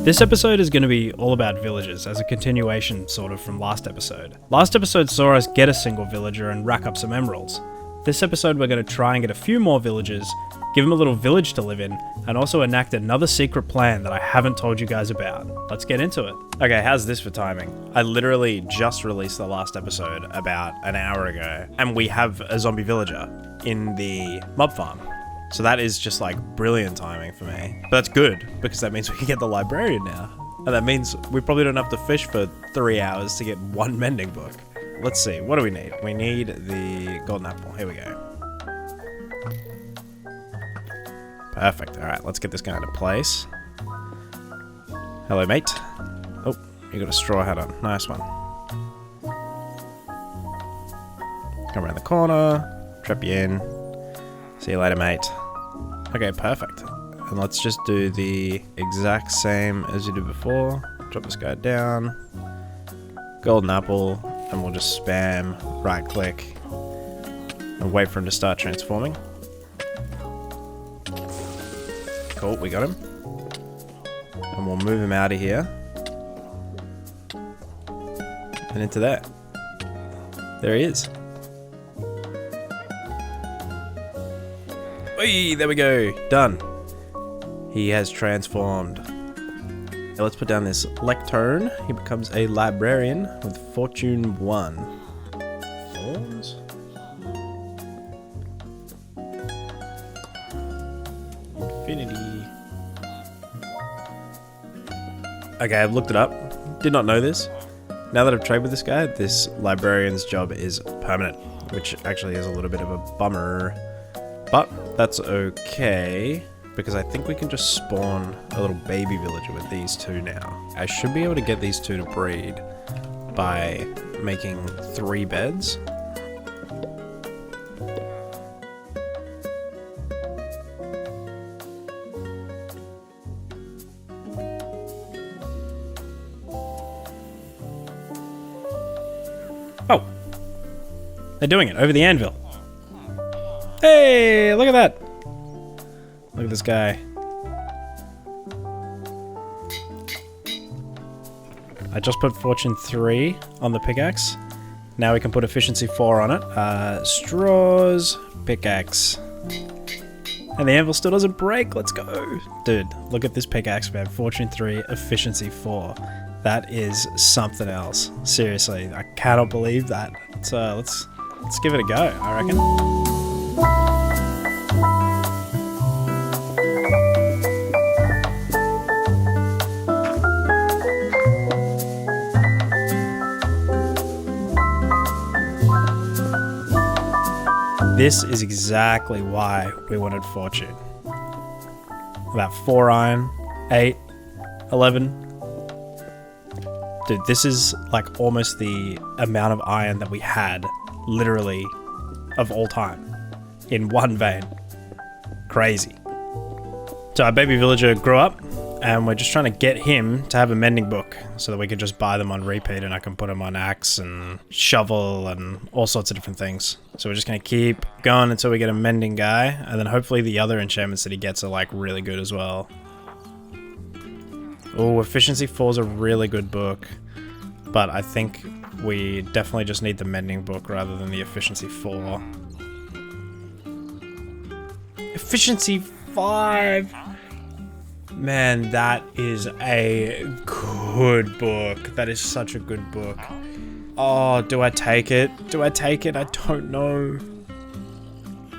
This episode is going to be all about villagers, as a continuation sort of from last episode. Last episode saw us get a single villager and rack up some emeralds. This episode we're going to try and get a few more villagers, give them a little village to live in, and also enact another secret plan that I haven't told you guys about. Let's get into it. Okay, how's this for timing? I literally just released the last episode about an hour ago, and we have a zombie villager in the mob farm. So that is just like brilliant timing for me. But that's good, because that means we can get the librarian now. And that means we probably don't have to fish for 3 hours to get one mending book. Let's see, what do we need? We need the golden apple. Here we go. Perfect. All right, let's get this guy into place. Hello, mate. Oh, you got a straw hat on. Nice one. Come around the corner, trap you in. See you later, mate. Okay, perfect. And let's just do the exact same as you did before. Drop this guy down. Golden apple. And we'll just spam right click and wait for him to start transforming. Cool, we got him. And we'll move him out of here. And into there. There he is. Whee, there we go. Done. He has transformed. Now let's put down this lectern. He becomes a librarian with fortune 1. Thorns? Infinity. Okay, I've looked it up. Did not know this. Now that I've traded with this guy, this librarian's job is permanent, which actually is a little bit of a bummer. But that's okay, because I think we can just spawn a little baby villager with these two now. I should be able to get these two to breed by making 3 beds. Oh, they're doing it over the anvil. Hey, look at that. Look at this guy. I just put fortune 3 on the pickaxe. Now we can put efficiency 4 on it. Straws, pickaxe. And the anvil still doesn't break. Let's go. Dude, look at this pickaxe, man. Fortune 3, efficiency 4. That is something else. Seriously, I cannot believe that. So let's give it a go, I reckon. This is exactly why we wanted fortune. About 4 iron, 8, 11. Dude, this is like almost the amount of iron that we had, literally, of all time, in one vein. Crazy. So our baby villager grew up, and we're just trying to get him to have a mending book so that we can just buy them on repeat, and I can put them on axe and shovel and all sorts of different things. So we're just going to keep going until we get a mending guy, and then hopefully the other enchantments that he gets are like really good as well. Oh, efficiency 4 is a really good book, but I think we definitely just need the mending book rather than the efficiency 4. Efficiency 5! Man, that is a good book. That is such a good book. Oh, do I take it? Do I take it? I don't know.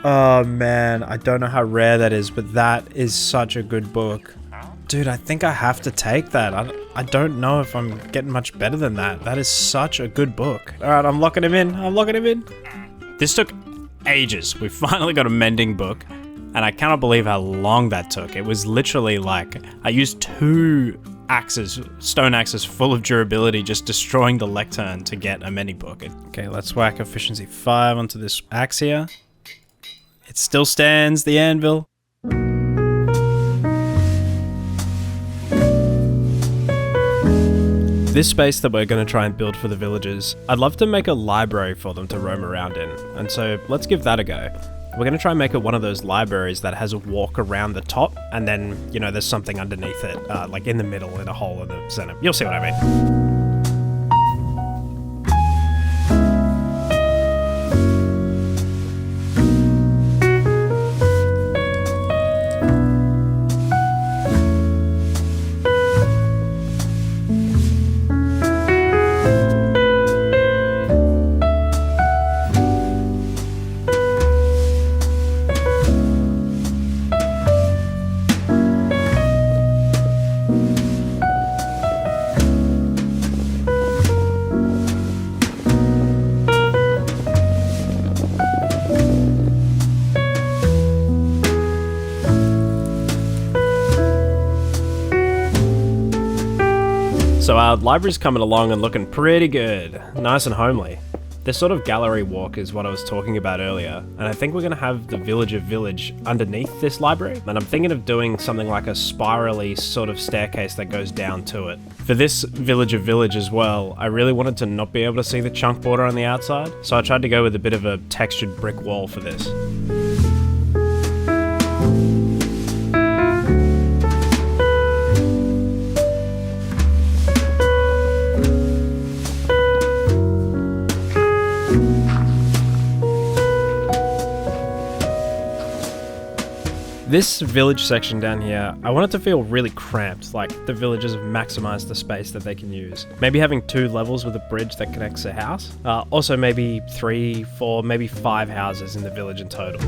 Oh man, I don't know how rare that is, but that is such a good book. Dude, I think I have to take that. I don't know if I'm getting much better than that. That is such a good book. Alright, I'm locking him in. I'm locking him in. This took ages. We finally got a mending book. And I cannot believe how long that took. It was literally like, I used 2 axes, stone axes full of durability, just destroying the lectern to get a mending book. Okay, let's whack efficiency 5 onto this axe here. It still stands, the anvil. This space that we're going to try and build for the villagers, I'd love to make a library for them to roam around in. And so let's give that a go. We're going to try and make it one of those libraries that has a walk around the top, and then, you know, there's something underneath it, like in the middle, in a hole in the center. You'll see what I mean. So our library's coming along and looking pretty good. Nice and homely. This sort of gallery walk is what I was talking about earlier, and I think we're going to have the villager village underneath this library, and I'm thinking of doing something like a spirally sort of staircase that goes down to it. For this villager village as well, I really wanted to not be able to see the chunk border on the outside, so I tried to go with a bit of a textured brick wall for this. This village section down here, I want it to feel really cramped, like the villagers have maximized the space that they can use. Maybe having 2 levels with a bridge that connects a house. Also maybe 3, 4, maybe 5 houses in the village in total.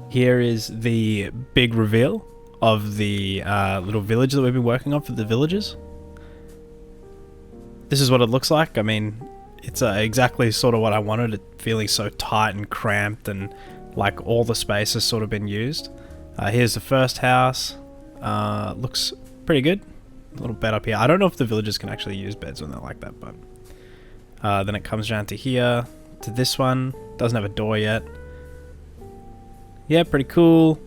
Here is the big reveal of the little village that we've been working on for the villagers. This is what it looks like. I mean, it's exactly sort of what I wanted, it feeling so tight and cramped and like all the space has sort of been used. Here's the first house. Looks pretty good. A little bed up here. I don't know if the villagers can actually use beds when they're like that, but then it comes down to here, to this one. Doesn't have a door yet. Yeah, pretty cool.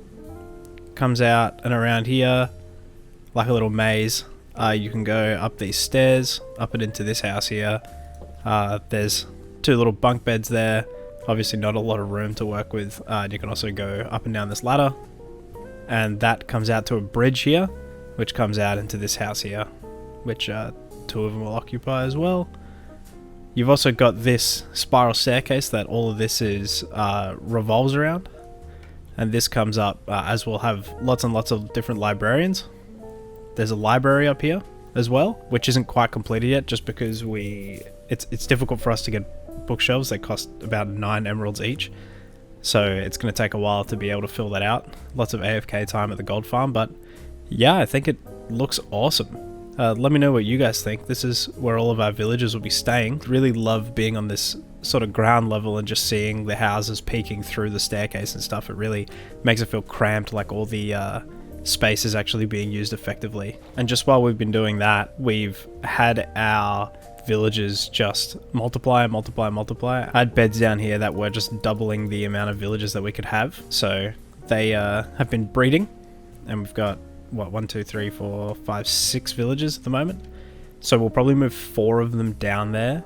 Comes out and around here, like a little maze. You can go up these stairs, up and into this house here. There's 2 little bunk beds there. Obviously not a lot of room to work with. You can also go up and down this ladder. And that comes out to a bridge here, which comes out into this house here, which 2 of them will occupy as well. You've also got this spiral staircase that all of this is revolves around. And this comes up as we'll have lots and lots of different librarians. There's a library up here as well, which isn't quite completed yet just because it's difficult for us to get bookshelves. They cost about 9 emeralds each. So it's going to take a while to be able to fill that out. Lots of AFK time at the gold farm, but yeah, I think it looks awesome. Let me know what you guys think. This is where all of our villagers will be staying. Really love being on this sort of ground level and just seeing the houses peeking through the staircase and stuff. It really makes it feel cramped, like all the space is actually being used effectively. And just while we've been doing that, we've had our villagers just multiply. I had beds down here that were just doubling the amount of villagers that we could have. So they have been breeding, and we've got what, 1, 2, 3, 4, 5, 6 villagers at the moment. So we'll probably move 4 of them down there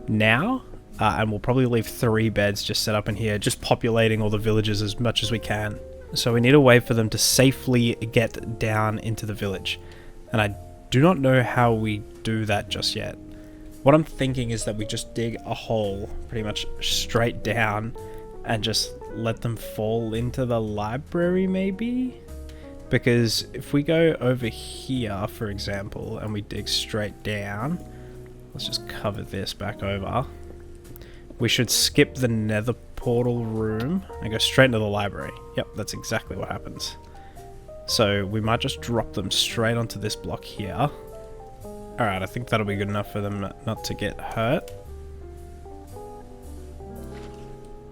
now. And we'll probably leave 3 beds just set up in here, just populating all the villages as much as we can. So we need a way for them to safely get down into the village. And I do not know how we do that just yet. What I'm thinking is that we just dig a hole pretty much straight down and just let them fall into the library maybe? Because if we go over here, for example, and we dig straight down, let's just cover this back over. we should skip the nether portal room and go straight into the library. Yep, that's exactly what happens. So we might just drop them straight onto this block here. Alright, I think that'll be good enough for them not to get hurt.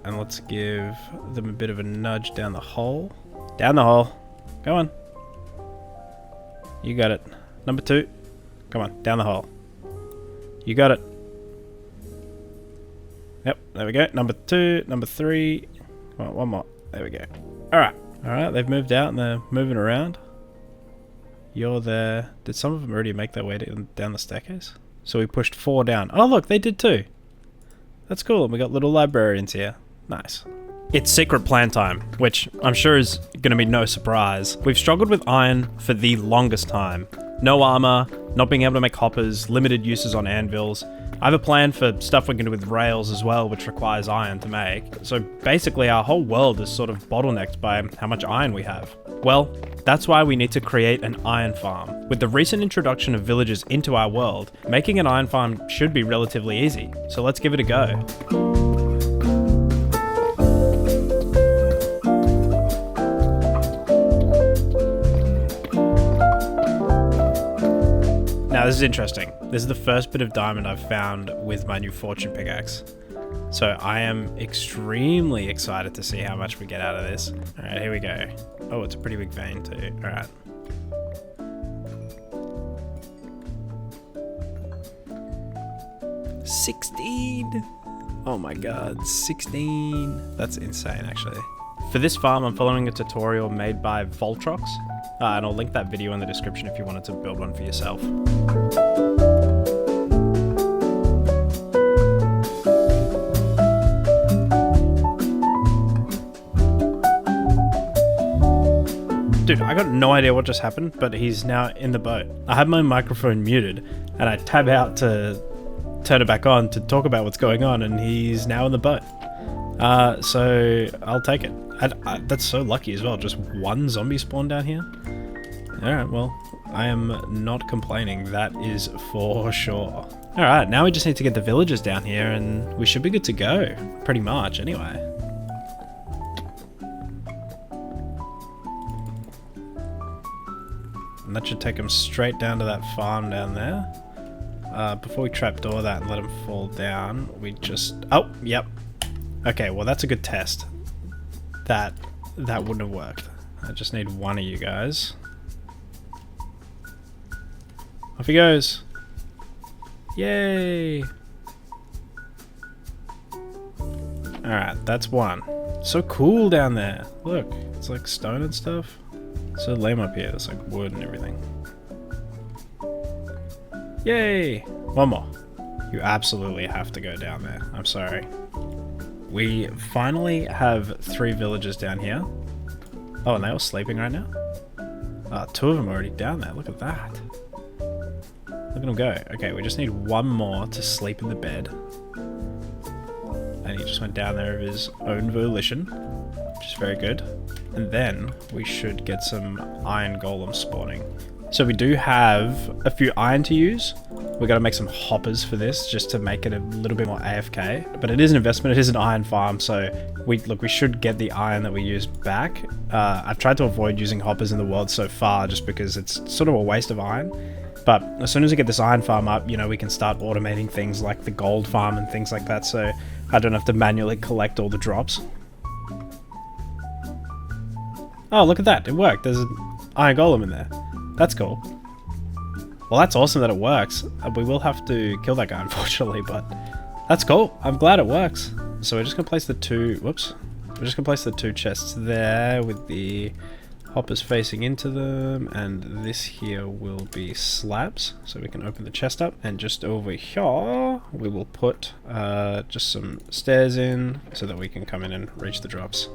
And let's give them a bit of a nudge down the hole. Down the hole. Go on. You got it. Number 2. Come on, down the hole. You got it. Yep, there we go. Number 2, number 3. Come on, one more. There we go. Alright. Alright, they've moved out and they're moving around. You're there. Did some of them already make their way down the staircase? So we pushed 4 down. Oh look, they did too. That's cool. And we got little librarians here. Nice. It's secret plan time, which I'm sure is going to be no surprise. We've struggled with iron for the longest time. No armor, not being able to make hoppers, limited uses on anvils. I have a plan for stuff we can do with rails as well, which requires iron to make. So basically our whole world is sort of bottlenecked by how much iron we have. Well, that's why we need to create an iron farm. With the recent introduction of villagers into our world, making an iron farm should be relatively easy. So let's give it a go. Now this is interesting. This is the first bit of diamond I've found with my new fortune pickaxe. So I am extremely excited to see how much we get out of this. Alright, here we go. Oh, it's a pretty big vein too. Alright. $16! Oh my god, 16. That's insane actually. For this farm, I'm following a tutorial made by Voltrox. And I'll link that video in the description if you wanted to build one for yourself. Dude, I got no idea what just happened, but he's now in the boat. I had my microphone muted, and I tab out to turn it back on to talk about what's going on, and he's now in the boat. So I'll take it. That's so lucky as well, just one zombie spawn down here. Alright, well, I am not complaining, that is for sure. Alright, now we just need to get the villagers down here and we should be good to go, pretty much anyway. And that should take them straight down to that farm down there. Before we trapdoor that and let them fall down, we just... Oh, yep. Okay, well that's a good test. That wouldn't have worked. I just need one of you guys. Off he goes. Yay! Alright, that's one. So cool down there. Look, it's like stone and stuff. So lame up here. There's like wood and everything. Yay! One more. You absolutely have to go down there. I'm sorry. We finally have 3 villagers down here. Oh, and they're all sleeping right now? 2 of them are already down there. Look at that. Look at them go. Okay, we just need one more to sleep in the bed. And he just went down there of his own volition, which is very good. And then we should get some iron golems spawning. So we do have a few iron to use. We got to make some hoppers for this just to make it a little bit more AFK. But it is an investment. It is an iron farm, so we should get the iron that we used back. I've tried to avoid using hoppers in the world so far just because it's sort of a waste of iron. But as soon as we get this iron farm up, you know, we can start automating things like the gold farm and things like that, so I don't have to manually collect all the drops. Oh, look at that. It worked. There's an iron golem in there. That's cool. Well, that's awesome that it works. We will have to kill that guy, unfortunately, but that's cool. I'm glad it works. So we're just going to place the 2... Whoops. We're just going to place the 2 chests there with the hoppers facing into them, and this here will be slabs, so we can open the chest up. And just over here, we will put just some stairs in so that we can come in and reach the drops.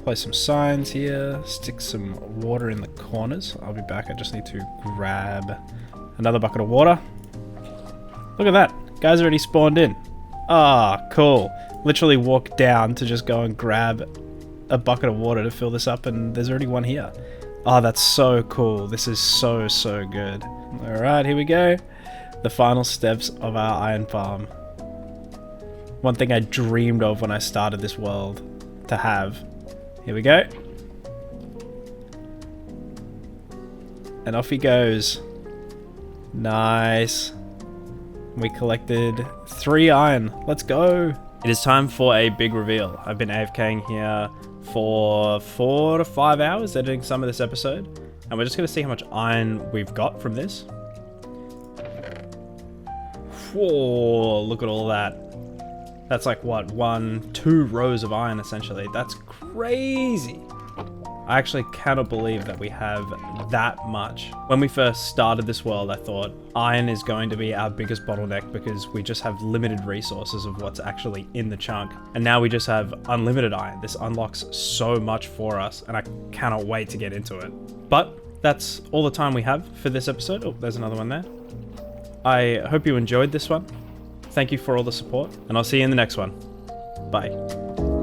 Place some signs here, stick some water in the corners. I'll be back, I just need to grab another bucket of water. Look at that, guys already spawned in. Ah, cool. Literally walk down to just go and grab a bucket of water to fill this up, and there's already one here. Oh, that's so cool. This is so good. Alright, here we go. The final steps of our iron farm. One thing I dreamed of when I started this world to have. Here we go. And off he goes. Nice. We collected 3 iron. Let's go. It is time for a big reveal. I've been AFKing here for 4 to 5 hours editing some of this episode. And we're just going to see how much iron we've got from this. Whoa, look at all that. That's like what, 2 rows of iron essentially. That's crazy. I actually cannot believe that we have that much. When we first started this world, I thought iron is going to be our biggest bottleneck because we just have limited resources of what's actually in the chunk. And now we just have unlimited iron. This unlocks so much for us and I cannot wait to get into it. But that's all the time we have for this episode. Oh, there's another one there. I hope you enjoyed this one. Thank you for all the support and I'll see you in the next one. Bye.